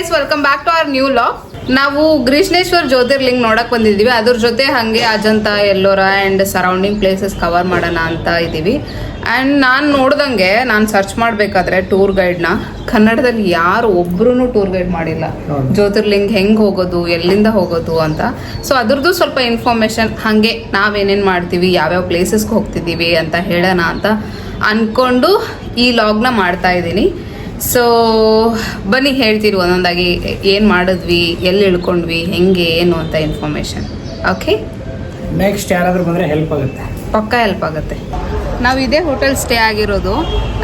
Guys, welcome back to our new vlog. ನಾವು ಗ್ರೀಷ್ಣೇಶ್ವರ್ ಜ್ಯೋತಿರ್ಲಿಂಗ್ ನೋಡಕ್ ಬಂದಿದ್ದೀವಿ. ಅದ್ರ ಜೊತೆ ಹಾಗೆ Ajanta, Ellora and surrounding places cover ಮಾಡೋಣ ಅಂತ ಇದ್ದೀವಿ. ಆ್ಯಂಡ್ ನಾನು ನೋಡ್ದಂಗೆ ನಾನು ಸರ್ಚ್ ಮಾಡಬೇಕಾದ್ರೆ ಟೂರ್ ಗೈಡ್ನ ಕನ್ನಡದಲ್ಲಿ ಯಾರು ಒಬ್ರು ಟೂರ್ ಗೈಡ್ ಮಾಡಿಲ್ಲ. ಜ್ಯೋತಿರ್ಲಿಂಗ್ ಹೆಂಗೆ ಹೋಗೋದು, ಎಲ್ಲಿಂದ ಹೋಗೋದು ಅಂತ. ಸೊ ಅದ್ರದ್ದು ಸ್ವಲ್ಪ ಇನ್ಫಾರ್ಮೇಷನ್ ಹಾಗೆ ನಾವೇನೇನು ಮಾಡ್ತೀವಿ, ಯಾವ್ಯಾವ ಪ್ಲೇಸಸ್ಗೆ ಹೋಗ್ತಿದ್ದೀವಿ ಅಂತ ಹೇಳೋಣ ಅಂತ ಅಂದ್ಕೊಂಡು ಈ ಲಾಗ್ನ ಮಾಡ್ತಾ ಇದ್ದೀನಿ. ಸೊ ಬನ್ನಿ ಹೇಳ್ತೀರಿ ಒಂದೊಂದಾಗಿ ಏನು ಮಾಡಿದ್ವಿ, ಎಲ್ಲಿ ಇಳ್ಕೊಂಡ್ವಿ, ಹೆಂಗೆ ಏನು ಅಂತ ಇನ್ಫಾರ್ಮೇಷನ್. ಓಕೆ, ನೆಕ್ಸ್ಟ್ ಯಾರಾದರೂ ಬಂದರೆ ಹೆಲ್ಪ್ ಆಗುತ್ತೆ, ಪಕ್ಕ ಹೆಲ್ಪ್ ಆಗುತ್ತೆ. ನಾವು ಇದೇ ಹೋಟೆಲ್ ಸ್ಟೇ ಆಗಿರೋದು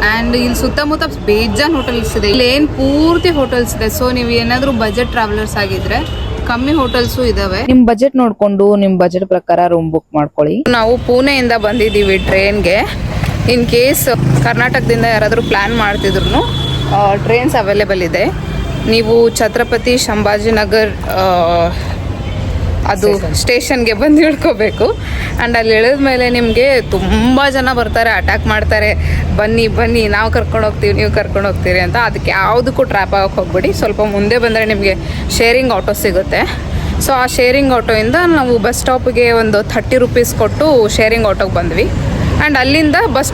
ಆ್ಯಂಡ್ ಇಲ್ಲಿ ಸುತ್ತಮುತ್ತ ಬೇಜಾನ್ ಹೋಟೆಲ್ಸ್ ಇದೆ. ಇಲ್ಲಿ ಏನು ಪೂರ್ತಿ ಹೋಟೆಲ್ಸ್ ಇದೆ. ಸೊ ನೀವು ಏನಾದರೂ ಬಜೆಟ್ ಟ್ರಾವೆಲರ್ಸ್ ಆಗಿದ್ರೆ ಕಮ್ಮಿ ಹೋಟೆಲ್ಸು ಇದಾವೆ. ನಿಮ್ ಬಜೆಟ್ ನೋಡ್ಕೊಂಡು ನಿಮ್ ಬಜೆಟ್ ಪ್ರಕಾರ ರೂಮ್ ಬುಕ್ ಮಾಡ್ಕೊಳ್ಳಿ. ನಾವು ಪುಣೆಯಿಂದ ಬಂದಿದ್ದೀವಿ ಟ್ರೈನ್ಗೆ. ಇನ್ ಕೇಸ್ ಕರ್ನಾಟಕದಿಂದ ಯಾರಾದರೂ ಪ್ಲ್ಯಾನ್ ಮಾಡ್ತಿದ್ರು ಟ್ರೈನ್ಸ್ ಅವೈಲೇಬಲ್ ಇದೆ. ನೀವು ಛತ್ರಪತಿ ಸಂಭಾಜಿನಗರ್ ಅದು ಸ್ಟೇಷನ್ಗೆ ಬಂದು ಇಳ್ಕೋಬೇಕು. ಆ್ಯಂಡ್ ಅಲ್ಲಿ ಇಳಿದ ಮೇಲೆ ನಿಮಗೆ ತುಂಬ ಜನ ಬರ್ತಾರೆ, ಅಟ್ಯಾಕ್ ಮಾಡ್ತಾರೆ, ಬನ್ನಿ ಬನ್ನಿ ನಾವು ಕರ್ಕೊಂಡು ಹೋಗ್ತೀವಿ, ನೀವು ಕರ್ಕೊಂಡು ಹೋಗ್ತೀರಿ ಅಂತ. ಅದಕ್ಕೆ ಯಾವುದಕ್ಕೂ ಟ್ರ್ಯಾಪ್ ಆಗೋಕ್ಕೆ ಹೋಗ್ಬೇಡಿ. ಸ್ವಲ್ಪ ಮುಂದೆ ಬಂದರೆ ನಿಮಗೆ ಶೇರಿಂಗ್ ಆಟೋ ಸಿಗುತ್ತೆ. ಸೊ ಆ ಶೇರಿಂಗ್ ಆಟೋಯಿಂದ ನಾವು ಬಸ್ ಸ್ಟಾಪ್ಗೆ ಒಂದು 30 ರೂಪೀಸ್ ಕೊಟ್ಟು ಶೇರಿಂಗ್ ಆಟೋಗೆ ಬಂದ್ವಿ. ಆ್ಯಂಡ್ ಅಲ್ಲಿಂದ ಬಸ್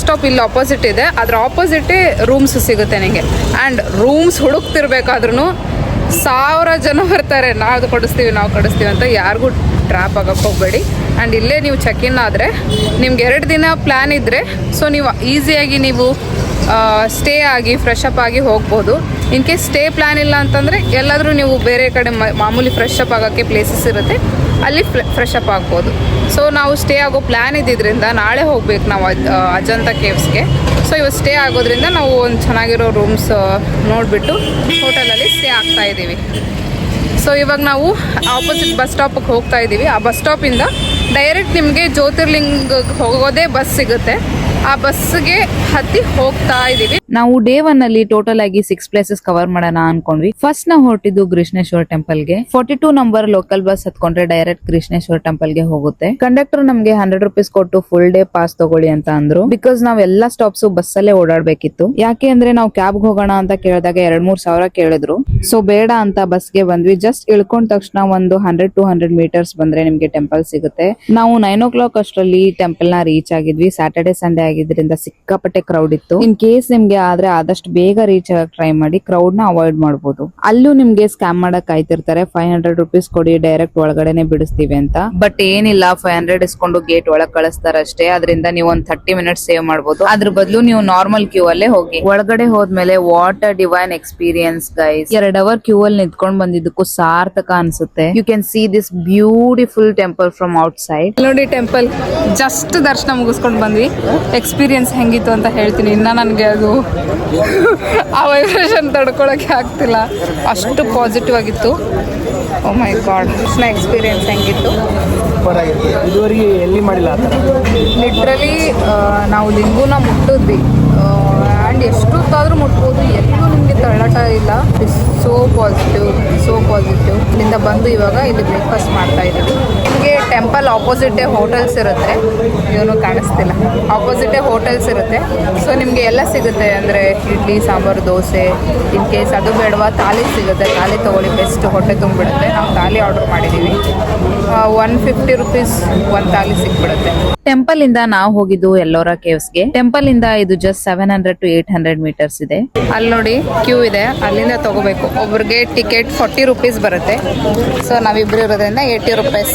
ಸ್ಟಾಪ್ ಇಲ್ಲಿ ಆಪೋಸಿಟ್ ಇದೆ. ಅದ್ರ ಆಪೋಸಿಟೇ ರೂಮ್ಸ್ ಸಿಗುತ್ತೆ ನಿಮಗೆ. ಆ್ಯಂಡ್ ರೂಮ್ಸ್ ಹುಡುಕ್ತಿರ್ಬೇಕಾದ್ರೂ 1000 ಜನ ಬರ್ತಾರೆ, ನಾವು ಕೊಡಿಸ್ತೀವಿ ಅಂತ. ಯಾರಿಗೂ ಟ್ರ್ಯಾಪ್ ಆಗೋಕ್ಕೆ ಹೋಗಬೇಡಿ. ಆ್ಯಂಡ್ ಇಲ್ಲೇ ನೀವು ಚೆಕ್ ಇನ್ ಆದರೆ ನಿಮ್ಗೆ 2 ದಿನ ಪ್ಲ್ಯಾನ್ ಇದ್ದರೆ ಸೊ ನೀವು ಈಸಿಯಾಗಿ ನೀವು ಸ್ಟೇ ಆಗಿ ಫ್ರೆಶ್ ಅಪ್ ಆಗಿ ಹೋಗ್ಬೋದು. ಇನ್ ಕೇಸ್ ಸ್ಟೇ ಪ್ಲ್ಯಾನ್ ಇಲ್ಲ ಅಂತಂದರೆ ಎಲ್ಲಾದರೂ ನೀವು ಬೇರೆ ಕಡೆ ಮಾಮೂಲಿ ಫ್ರೆಶ್ ಅಪ್ ಆಗೋಕ್ಕೆ ಪ್ಲೇಸಸ್ ಇರುತ್ತೆ, ಅಲ್ಲಿ ಫ್ರೆಶ್ ಅಪ್ ಆಗ್ಬೋದು. ಸೊ ನಾವು ಸ್ಟೇ ಆಗೋ ಪ್ಲ್ಯಾನ್ ಇದ್ದಿದ್ದರಿಂದ ನಾಳೆ ಹೋಗ್ಬೇಕು ನಾವು ಅಜಂತ ಕೇವ್ಸ್ಗೆ. ಸೊ ಇವತ್ತು ಸ್ಟೇ ಆಗೋದ್ರಿಂದ ನಾವು ಒಂದು ಚೆನ್ನಾಗಿರೋ ರೂಮ್ಸ್ ನೋಡಿಬಿಟ್ಟು ಹೋಟೆಲಲ್ಲಿ ಸ್ಟೇ ಆಗ್ತಾ ಇದ್ದೀವಿ. ಸೊ ಇವಾಗ ನಾವು ಆಪೋಸಿಟ್ ಬಸ್ ಸ್ಟಾಪಿಗೆ ಹೋಗ್ತಾ ಇದ್ದೀವಿ. ಆ ಬಸ್ ಸ್ಟಾಪಿಂದ ಡೈರೆಕ್ಟ್ ನಿಮಗೆ ಜ್ಯೋತಿರ್ಲಿಂಗ್ ಹೋಗೋದೇ ಬಸ್ ಸಿಗುತ್ತೆ. ಆ ಬಸ್ಗೆ ಹತ್ತಿ ಹೋಗ್ತಾ ಇದೀವಿ. ನಾವು ಡೇ 1 ಅಲ್ಲಿ ಟೋಟಲ್ ಆಗಿ 6 ಪ್ಲೇಸಸ್ ಕವರ್ ಮಾಡೋಣ ಅನ್ಕೊಂಡ್ವಿ. ಫಸ್ಟ್ ನಾವು ಹೊರಟಿದ್ದು ಗ್ರೀಷ್ಣೇಶ್ವರ ಟೆಂಪಲ್ಗೆ. 42 ನಂಬರ್ ಲೋಕಲ್ ಬಸ್ ಹತ್ಕೊಂಡ್ರೆ ಡೈರೆಕ್ಟ್ ಗ್ರೀಷ್ಣೇಶ್ವರ ಟೆಂಪಲ್ಗೆ ಹೋಗುತ್ತೆ. ಕಂಡಕ್ಟರ್ ನಮ್ಗೆ 100 ರೂಪೀಸ್ ಕೊಟ್ಟು ಫುಲ್ ಡೇ ಪಾಸ್ ತಗೊಳ್ಳಿ ಅಂತ ಅಂದ್ರು. ಬಿಕಾಸ್ ನಾವ್ ಎಲ್ಲಾ ಸ್ಟಾಪ್ಸ್ ಬಸ್ಸಲ್ಲೇ ಓಡಾಡ್ಬೇಕಿತ್ತು. ಯಾಕೆ ಅಂದ್ರೆ ನಾವು ಕ್ಯಾಬ್ಗೆ ಹೋಗೋಣ ಅಂತ ಕೇಳಿದಾಗ 2-3 ಸಾವಿರ ಕೇಳಿದ್ರು. ಸೊ ಬೇಡ ಅಂತ ಬಸ್ಗೆ ಬಂದ್ವಿ. ಜಸ್ಟ್ ಇಳ್ಕೊಂಡ ತಕ್ಷಣ ಒಂದು 100-200 ಮೀಟರ್ಸ್ ಬಂದ್ರೆ ನಿಮ್ಗೆ ಟೆಂಪಲ್ ಸಿಗುತ್ತೆ. ನಾವು 9 o'clock ಅಷ್ಟರಲ್ಲಿ ಟೆಂಪಲ್ ನ ರೀಚ್ ಆಗಿದ್ವಿ. ಸ್ಯಾಟರ್ಡೆ ಸಂಡೇ ಆಗಿದ್ರಿಂದ ಸಿಕ್ಕಾಪಟ್ಟೆ ಕ್ರೌಡ್ ಇತ್ತು. ಇನ್ ಕೇಸ್ ನಿಮ್ಗೆ ಆದ್ರೆ ಆದಷ್ಟು ಬೇಗ ರೀಚ್ ಆಗಕ್ ಟ್ರೈ ಮಾಡಿ, ಕ್ರೌಡ್ ನ ಅವಾಯ್ಡ್ ಮಾಡಬಹುದು. ಅಲ್ಲೂ ನಿಮ್ಗೆ ಸ್ಕ್ಯಾಮ್ ಮಾಡಕ್ ಕಾಯ್ತಿರ್ತಾರೆ. 500 ರೂಪೀಸ್ ಕೊಡಿ, ಡೈರೆಕ್ಟ್ ಒಳಗಡೆನೆ ಬಿಡಿಸ್ತೀವಿ ಅಂತ. ಬಟ್ ಏನಿಲ್ಲ, 500 ಇಸ್ಕೊಂಡು ಗೇಟ್ ಒಳಗ್ ಕಳಿಸ್ತಾರ ಅಷ್ಟೇ. ಅದರಿಂದ ನೀವು ಒಂದು 30 ಮಿನಿಟ್ಸ್ ಸೇವ್ ಮಾಡಬಹುದು. ಅದ್ರ ಬದಲು ನೀವು ನಾರ್ಮಲ್ ಕ್ಯೂ ಅಲ್ಲೇ ಹೋಗಿ. ಒಳಗಡೆ ಹೋದ್ಮೇಲೆ what a divine experience guys. 2 hour queue ಅಲ್ಲಿ ನಿಂತ್ಕೊಂಡ್ ಬಂದಿದ್ದಕ್ಕೂ ಸಾರ್ಥಕ ಅನ್ಸುತ್ತೆ. You can see this beautiful temple from outside. ನೋಡಿ ಟೆಂಪಲ್ ಜಸ್ಟ್ ದರ್ಶನ ಮುಗಿಸ್ಕೊಂಡು ಬಂದ್ವಿ. ಎಕ್ಸ್ಪೀರಿಯನ್ಸ್ ಹೆಂಗಿತ್ತು ಅಂತ ಹೇಳ್ತೀನಿ. ಇನ್ನು ನನಗೆ ಅದು ಆ ವೈಬ್ರೇಷನ್ ತಡ್ಕೊಳಕ್ಕೆ ಆಗ್ತಿಲ್ಲ, ಅಷ್ಟು ಪಾಸಿಟಿವ್ ಆಗಿತ್ತು. ಓ ಮೈ ಗಾಡ್, ಎಕ್ಸ್ಪೀರಿಯನ್ಸ್ ಹೆಂಗಿತ್ತು? ಇದುವರೆಗೆ ಎಲ್ಲಿ ಮಾಡಿಲ್ಲ ಆ ಥರ. ಲಿಟ್ರಲಿ ನಾವು ಲಿಂಗುನ ಮುಟ್ಟಿದ್ವಿ. ಆ್ಯಂಡ್ ಎಷ್ಟೊತ್ತಾದರೂ ಮುಟ್ಬೋದು, ಎಲ್ಲೂ ನಿಮಗೆ ತಳ್ಳಾಟ ಇಲ್ಲ. So positive. ಇಲ್ಲಿಂದ ಬಂದು ಇವಾಗ ಇಲ್ಲಿ ಬ್ರೇಕ್ಫಾಸ್ಟ್ ಮಾಡ್ತಾ ಇದ್ದೀವಿ. ನಿಮಗೆ ಟೆಂಪಲ್ ಆಪೋಸಿಟೇ ಹೋಟೆಲ್ಸ್ ಇರುತ್ತೆ. ಏನೂ ಕಾಣಿಸ್ತಿಲ್ಲ, ಆಪೋಸಿಟೇ ಹೋಟೆಲ್ಸ್ ಇರುತ್ತೆ. ಸೊ ನಿಮಗೆ ಎಲ್ಲ ಸಿಗುತ್ತೆ, ಅಂದರೆ ಇಡ್ಲಿ, ಸಾಂಬಾರು, ದೋಸೆ. ಇನ್ ಕೇಸ್ ಅದು ಬೇಡವಾ, ಥಾಲಿ ಸಿಗುತ್ತೆ. ಥಾಲಿ ತೊಗೊಳ್ಳಿ, ಬೆಸ್ಟ್, ಹೊಟ್ಟೆ ತುಂಬಿಬಿಡುತ್ತೆ. ನಾವು ಥಾಲಿ ಆರ್ಡರ್ ಮಾಡಿದ್ದೀವಿ. 150 ರೂಪೀಸ್ ಒಂದು ಥಾಲಿ ಸಿಕ್ಬಿಡುತ್ತೆ. ಟೆಂಪಲ್ ಇಂದ ನಾವು ಹೋಗಿದ್ದು ಎಲ್ಲೋರ ಕೇವ್ಸ್ಗೆ. ಟೆಂಪಲ್ ಇಂದ ಇದು ಜಸ್ಟ್ 700 to 800 ಮೀಟರ್ಸ್ ಇದೆ. ಅಲ್ಲಿ ನೋಡಿ ಕ್ಯೂ ಇದೆ, ಅಲ್ಲಿಂದ ತಗೋಬೇಕು. ಒಬ್ರಿಗೆ ಟಿಕೆಟ್ 40 ರೂಪೀಸ್ ಬರುತ್ತೆ. ಸೊ ನಾವಿಬ್ರು ಇರೋದ್ರಿಂದ 80 ರೂಪೀಸ್.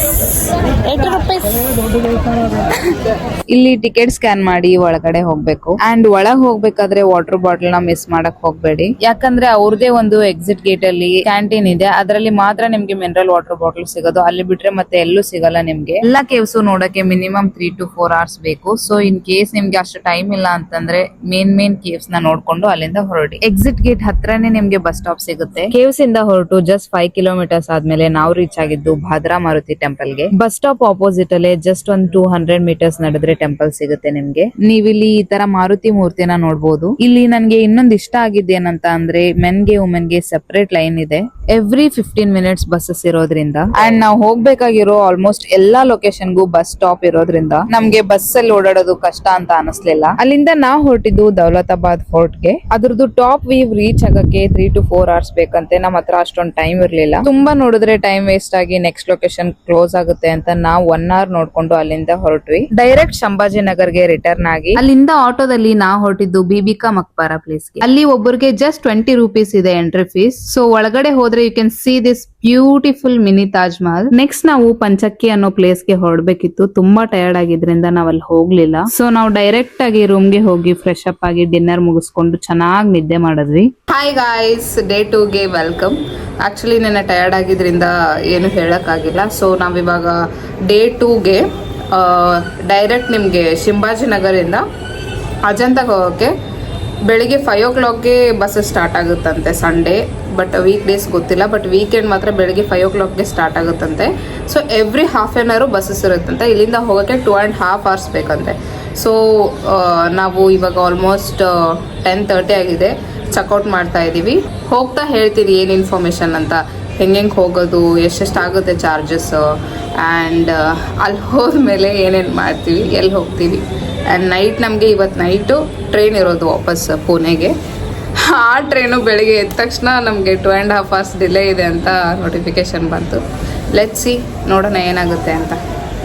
ಇಲ್ಲಿ ಟಿಕೆಟ್ ಸ್ಕ್ಯಾನ್ ಮಾಡಿ ಒಳಗಡೆ ಹೋಗ್ಬೇಕು. ಅಂಡ್ ಒಳಗ್ ಹೋಗ್ಬೇಕಾದ್ರೆ ವಾಟರ್ ಬಾಟಲ್ ನ ಮಿಸ್ ಮಾಡಕ್ ಹೋಗ್ಬೇಡಿ. ಯಾಕಂದ್ರೆ ಅವ್ರದೇ ಒಂದು ಎಕ್ಸಿಟ್ ಗೇಟ್ ಅಲ್ಲಿ ಕ್ಯಾಂಟೀನ್ ಇದೆ. ಅದರಲ್ಲಿ ಮಾತ್ರ ನಿಮ್ಗೆ ಮಿನರಲ್ ವಾಟರ್ ಬಾಟಲ್ ಸಿಗೋದು. ಅಲ್ಲಿ ಬಿಟ್ರೆ ಮತ್ತೆ ಎಲ್ಲೂ ಸಿಗಲ್ಲ ನಿಮ್ಗೆ. ಎಲ್ಲಾ ಕೇವ್ಸ್ ನೋಡಕ್ಕೆ ಮಿನಿಮಮ್ 3 to 4 hours ಬೇಕು. ಸೊ ಇನ್ ಕೇಸ್ ನಿಮ್ಗೆ ಅಷ್ಟು ಟೈಮ್ ಇಲ್ಲ ಅಂತಂದ್ರೆ ಮೇನ್ ಕೇವ್ಸ್ ನ ನೋಡ್ಕೊಂಡು ಅಲ್ಲಿಂದ ಹೊರಡಿ. ಎಕ್ಸಿಟ್ ಗೇಟ್ ಹತ್ರನೇ ನಿಮ್ಗೆ ಬಸ್ ಸ್ಟಾಪ್ ಸಿಗುತ್ತೆ. ಆಗುತ್ತೆ. ಕೇವ್ಸ್ ಇಂದ ಹೊರಟು ಜಸ್ಟ್ 5 ಕಿಲೋಮೀಟರ್ಸ್ ಆದ್ಮೇಲೆ ನಾವು ರೀಚ್ ಆಗಿದ್ದು ಭದ್ರಾ ಮಾರುತಿ ಟೆಂಪಲ್ ಗೆ. ಬಸ್ ಸ್ಟಾಪ್ ಆಪೋಸಿಟ್ ಅಲ್ಲೇ ಜಸ್ಟ್ ಒಂದು 200 ಮೀಟರ್ಸ್ ನಡೆದ್ರೆ ಟೆಂಪಲ್ ಸಿಗುತ್ತೆ ನಿಮ್ಗೆ. ನೀವಿಲ್ಲಿ ಈ ತರ ಮಾರುತಿ ಮೂರ್ತಿನ ನೋಡ್ಬೋದು. ಇಲ್ಲಿ ನನ್ಗೆ ಇನ್ನೊಂದು ಇಷ್ಟ ಆಗಿದ್ದೇನಂತ ಅಂದ್ರೆ ಮೆನ್ಗೆ ವುಮೆನ್ಗೆ ಸೆಪರೇಟ್ ಲೈನ್ ಇದೆ. ಎವ್ರಿ 15 ಮಿನಿಟ್ಸ್ ಬಸ್ಸಸ್ ಇರೋದ್ರಿಂದ ಅಂಡ್ ನಾವು ಹೋಗ್ಬೇಕಾಗಿರೋ ಆಲ್ಮೋಸ್ಟ್ ಎಲ್ಲಾ ಲೊಕೇಶನ್ಗೂ ಬಸ್ ಸ್ಟಾಪ್ ಇರೋದ್ರಿಂದ ನಮ್ಗೆ ಬಸ್ ಅಲ್ಲಿ ಓಡಾಡೋದು ಕಷ್ಟ ಅಂತ ಅನಿಸ್ಲಿಲ್ಲ. ಅಲ್ಲಿಂದ ನಾವು ಹೊರಟಿದ್ದು ದೌಲತಾಬಾದ್ ಫೋರ್ಟ್ ಗೆ. ಅದ್ರದ್ದು ಟಾಪ್ ವ್ಯೂ ರೀಚ್ ಆಗಕ್ಕೆ 3 to 4 hours ಬೇಕಂತೆ. ನಮ್ಮ ಹತ್ರ ಅಷ್ಟೊಂದು ಟೈಮ್ ಇರ್ಲಿಲ್ಲ. ತುಂಬಾ ನೋಡಿದ್ರೆ ಟೈಮ್ ವೇಸ್ಟ್ ಆಗಿ ನೆಕ್ಸ್ಟ್ ಲೊಕೇಶನ್ ಕ್ಲೋಸ್ ಆಗುತ್ತೆ ಅಂತ ನಾವು 1 hour ನೋಡ್ಕೊಂಡು ಅಲ್ಲಿಂದ ಹೊರಟ್ವಿ. ಡೈರೆಕ್ಟ್ ಸಂಭಾಜಿನಗರ್ಗೆ ರಿಟರ್ನ್ ಆಗಿ ಅಲ್ಲಿಂದ ಆಟೋದಲ್ಲಿ ನಾವು ಹೊರಟಿದ್ದು ಬೀಬಿಕಾ ಮಕ್ಬಾರ ಪ್ಲೇಸ್ ಗೆ. ಅಲ್ಲಿ ಒಬ್ಬರಿಗೆ ಜಸ್ಟ್ 20 ರೂಪೀಸ್ ಇದೆ ಎಂಟ್ರಿ ಫೀಸ್. ಸೊ ಒಳಗಡೆ ಹೋದ್ರೆ you can see this beautiful mini Taj Mahal. Next ನಾವು ಪಂಚಕ್ಕಿ ಅನ್ನೋ ಪ್ಲೇಸ್ ಗೆ ಹೊರಡ್ಬೇಕಿತ್ತು. ತುಂಬಾ ಟಯರ್ಡ್ ಆಗಿದ್ರಿಂದ ನಾವ್ ಅಲ್ಲಿ ಹೋಗ್ಲಿಲ್ಲ. ಸೊ ನಾವು ಡೈರೆಕ್ಟ್ ಆಗಿ ರೂಮ್ ಗೆ ಹೋಗಿ ಫ್ರೆಶ್ ಅಪ್ ಆಗಿ ಡಿನ್ನರ್ ಮುಗಿಸ್ಕೊಂಡು ಚೆನ್ನಾಗಿ ನಿದ್ದೆ ಮಾಡಿದ್ವಿ. ಹಾಯ್ ಗಾಯ್ಸ್, ಡೇ 2 ಗೆ ವೆಲ್ಕಮ್. ಆಕ್ಚುಲಿ ನೆನ್ನೆ ಟಯರ್ಡ್ ಆಗಿದ್ರಿಂದ ಏನು ಹೇಳಕ್ಕಾಗಿಲ್ಲ. ಸೊ ನಾವಿವಾಗ ಡೇ 2 ಗೆ ಡೈರೆಕ್ಟ್ ನಿಮಗೆ ಶಿಂಭಾಜಿನಗರಿಂದ ಅಜಂತಾಗೆ ಹೋಗೋಕ್ಕೆ ಬೆಳಿಗ್ಗೆ 5 o'clockಗೆ ಬಸ್ ಸ್ಟಾರ್ಟ್ ಆಗುತ್ತಂತೆ ಸಂಡೇ. ಬಟ್ ವೀಕ್ ಡೇಸ್ ಗೊತ್ತಿಲ್ಲ. ಬಟ್ ವೀಕೆಂಡ್ ಮಾತ್ರ ಬೆಳಿಗ್ಗೆ 5 o'clockಗೆ ಸ್ಟಾರ್ಟ್ ಆಗುತ್ತಂತೆ. So every half an hour buses ಇರುತ್ತಂತೆ. ಇಲ್ಲಿಂದ ಹೋಗೋಕ್ಕೆ 2.5 hours ಬೇಕಂತೆ. ಸೊ ನಾವು ಇವಾಗ ಆಲ್ಮೋಸ್ಟ್ 10:30 ಆಗಿದೆ. ಚೆಕ್ಔಟ್ ಮಾಡ್ತಾ ಇದ್ದೀವಿ. ಹೋಗ್ತಾ ಹೇಳ್ತೀನಿ ಏನು ಇನ್ಫಾರ್ಮೇಷನ್ ಅಂತ, ಹೆಂಗೆ ಹೋಗೋದು, ಎಷ್ಟೆಷ್ಟು ಆಗುತ್ತೆ ಚಾರ್ಜಸ್, ಆ್ಯಂಡ್ ಅಲ್ಲಿ ಹೋದ್ಮೇಲೆ ಏನೇನು ಮಾಡ್ತೀವಿ, ಎಲ್ಲಿ ಹೋಗ್ತೀವಿ. ಆ್ಯಂಡ್ ನೈಟ್ ನಮಗೆ ಇವತ್ತು ನೈಟು ಟ್ರೈನ್ ಇರೋದು ವಾಪಸ್ ಪುಣೆಗೆ. ಆ ಟ್ರೈನು ಬೆಳಿಗ್ಗೆ ಎದ್ದ ತಕ್ಷಣ ನಮಗೆ 2.5 hours ಡಿಲೇ ಇದೆ ಅಂತ ನೋಟಿಫಿಕೇಶನ್ ಬಂತು. ಲೆಟ್ಸ್ ಸಿ, ನೋಡೋಣ ಏನಾಗುತ್ತೆ ಅಂತ.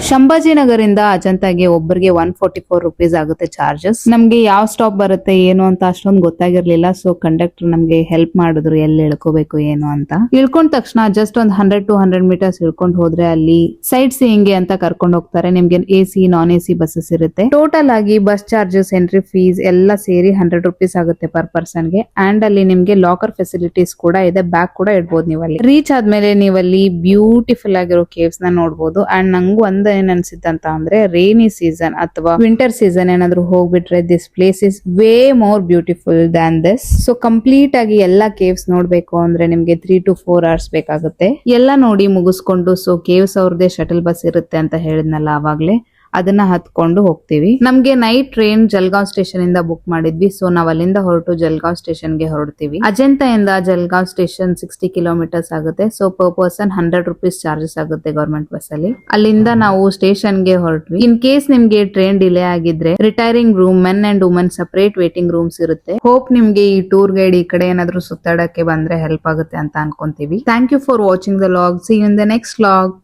ಸಂಭಾಜಿನಗರಿಂದ ಅಜಂತಾಗೆ ಒಬ್ಬರಿಗೆ 144 ರೂಪೀಸ್ ಆಗುತ್ತೆ ಚಾರ್ಜಸ್. ನಮ್ಗೆ ಯಾವ ಸ್ಟಾಪ್ ಬರುತ್ತೆ ಏನು ಅಂತ ಅಷ್ಟೊಂದು ಗೊತ್ತಾಗಿರ್ಲಿಲ್ಲ. ಸೊ ಕಂಡಕ್ಟರ್ ನಮ್ಗೆ ಹೆಲ್ಪ್ ಮಾಡಿದ್ರು ಎಲ್ಲಿ ಇಳ್ಕೋಬೇಕು ಏನು ಅಂತ. ಇಳ್ಕೊಂಡ ತಕ್ಷಣ ಜಸ್ಟ್ ಒಂದು 100 to 100 ಮೀಟರ್ಸ್ ಇಳ್ಕೊಂಡು ಹೋದ್ರೆ ಅಲ್ಲಿ ಸೈಡ್ ಸೀಯಿಂಗ್ಗೆ ಅಂತ ಕರ್ಕೊಂಡು ಹೋಗ್ತಾರೆ. ನಿಮ್ಗೆ AC ನಾನ್ AC ಬಸ್ಸಸ್ ಇರುತ್ತೆ. ಟೋಟಲ್ ಆಗಿ ಬಸ್ ಚಾರ್ಜಸ್, ಎಂಟ್ರಿ ಫೀಸ್ ಎಲ್ಲ ಸೇರಿ 100 ರೂಪೀಸ್ ಆಗುತ್ತೆ ಪರ್ ಪರ್ಸನ್ ಗೆ. ಅಂಡ್ ಅಲ್ಲಿ ನಿಮ್ಗೆ ಲಾಕರ್ ಫೆಸಿಲಿಟೀಸ್ ಕೂಡ ಇದೆ. ಬ್ಯಾಗ್ ಕೂಡ ಇಡ್ಬೋದು ನೀವು ಅಲ್ಲಿ. ರೀಚ್ ಆದ್ಮೇಲೆ ನೀವಲ್ಲಿ ಬ್ಯೂಟಿಫುಲ್ ಆಗಿರೋ ಕೇವ್ಸ್ ನ ನೋಡ್ಬೋದು. ಅಂಡ್ ನಂಗೂ ಏನ್ ಅನ್ಸಿತ್ತಂತ ಅಂದ್ರೆ ರೈನಿ ಸೀಸನ್ ಅಥವಾ ವಿಂಟರ್ ಸೀಸನ್ ಏನಾದ್ರು ಹೋಗ್ಬಿಟ್ರೆ this place is way more beautiful than this. So complete ಆಗಿ ಎಲ್ಲಾ ಕೇವ್ಸ್ ನೋಡ್ಬೇಕು ಅಂದ್ರೆ ನಿಮ್ಗೆ 3 to 4 hours ಬೇಕಾಗುತ್ತೆ. ಎಲ್ಲ ನೋಡಿ ಮುಗಿಸ್ಕೊಂಡು ಸೊ ಕೇವ್ಸ್ ಅವ್ರದೇ ಶಟಲ್ ಬಸ್ ಇರುತ್ತೆ ಅಂತ ಹೇಳಿದ್ನಲ್ಲ ಅವಾಗ್ಲೇ, ಅದನ್ನ ಹತ್ಕೊಂಡು ಹೋಗ್ತೀವಿ. ನಮ್ಗೆ ನೈಟ್ ಟ್ರೈನ್ ಜಲ್ಗಾಂವ್ ಸ್ಟೇಷನ್ ಇಂದ ಬುಕ್ ಮಾಡಿದ್ವಿ. ಸೊ ನಾವ್ ಅಲ್ಲಿಂದ ಹೊರಟು ಜಲ್ಗಾಂವ್ ಸ್ಟೇಷನ್ ಗೆ ಹೊರಡ್ತೀವಿ. ಅಜಂತಾ ಇಂದ ಜಲ್ಗಾಂವ್ ಸ್ಟೇಷನ್ 60 ಕಿಲೋಮೀಟರ್ಸ್ ಆಗುತ್ತೆ. So per person 100 rupees charges ಆಗುತ್ತೆ ಗವರ್ಮೆಂಟ್ ಬಸ್ ಅಲ್ಲಿ. ಅಲ್ಲಿಂದ ನಾವು ಸ್ಟೇಷನ್ ಗೆ ಹೊರಟ್ವಿ. ಇನ್ ಕೇಸ್ ನಿಮ್ಗೆ ಟ್ರೈನ್ ಡಿಲೇ ಆಗಿದ್ರೆ retiring room, men and women separate waiting rooms ಇರುತ್ತೆ. ಹೋಪ್ ನಿಮ್ಗೆ ಈ ಟೂರ್ ಗೈಡ್ ಈ ಕಡೆ ಏನಾದ್ರು ಸುತ್ತಾಡಕ್ಕೆ ಬಂದ್ರೆ ಹೆಲ್ಪ್ ಆಗುತ್ತೆ ಅಂತ ಅನ್ಕೊಂತೀವಿ. Thank you for watching the vlog. See you in the next vlog.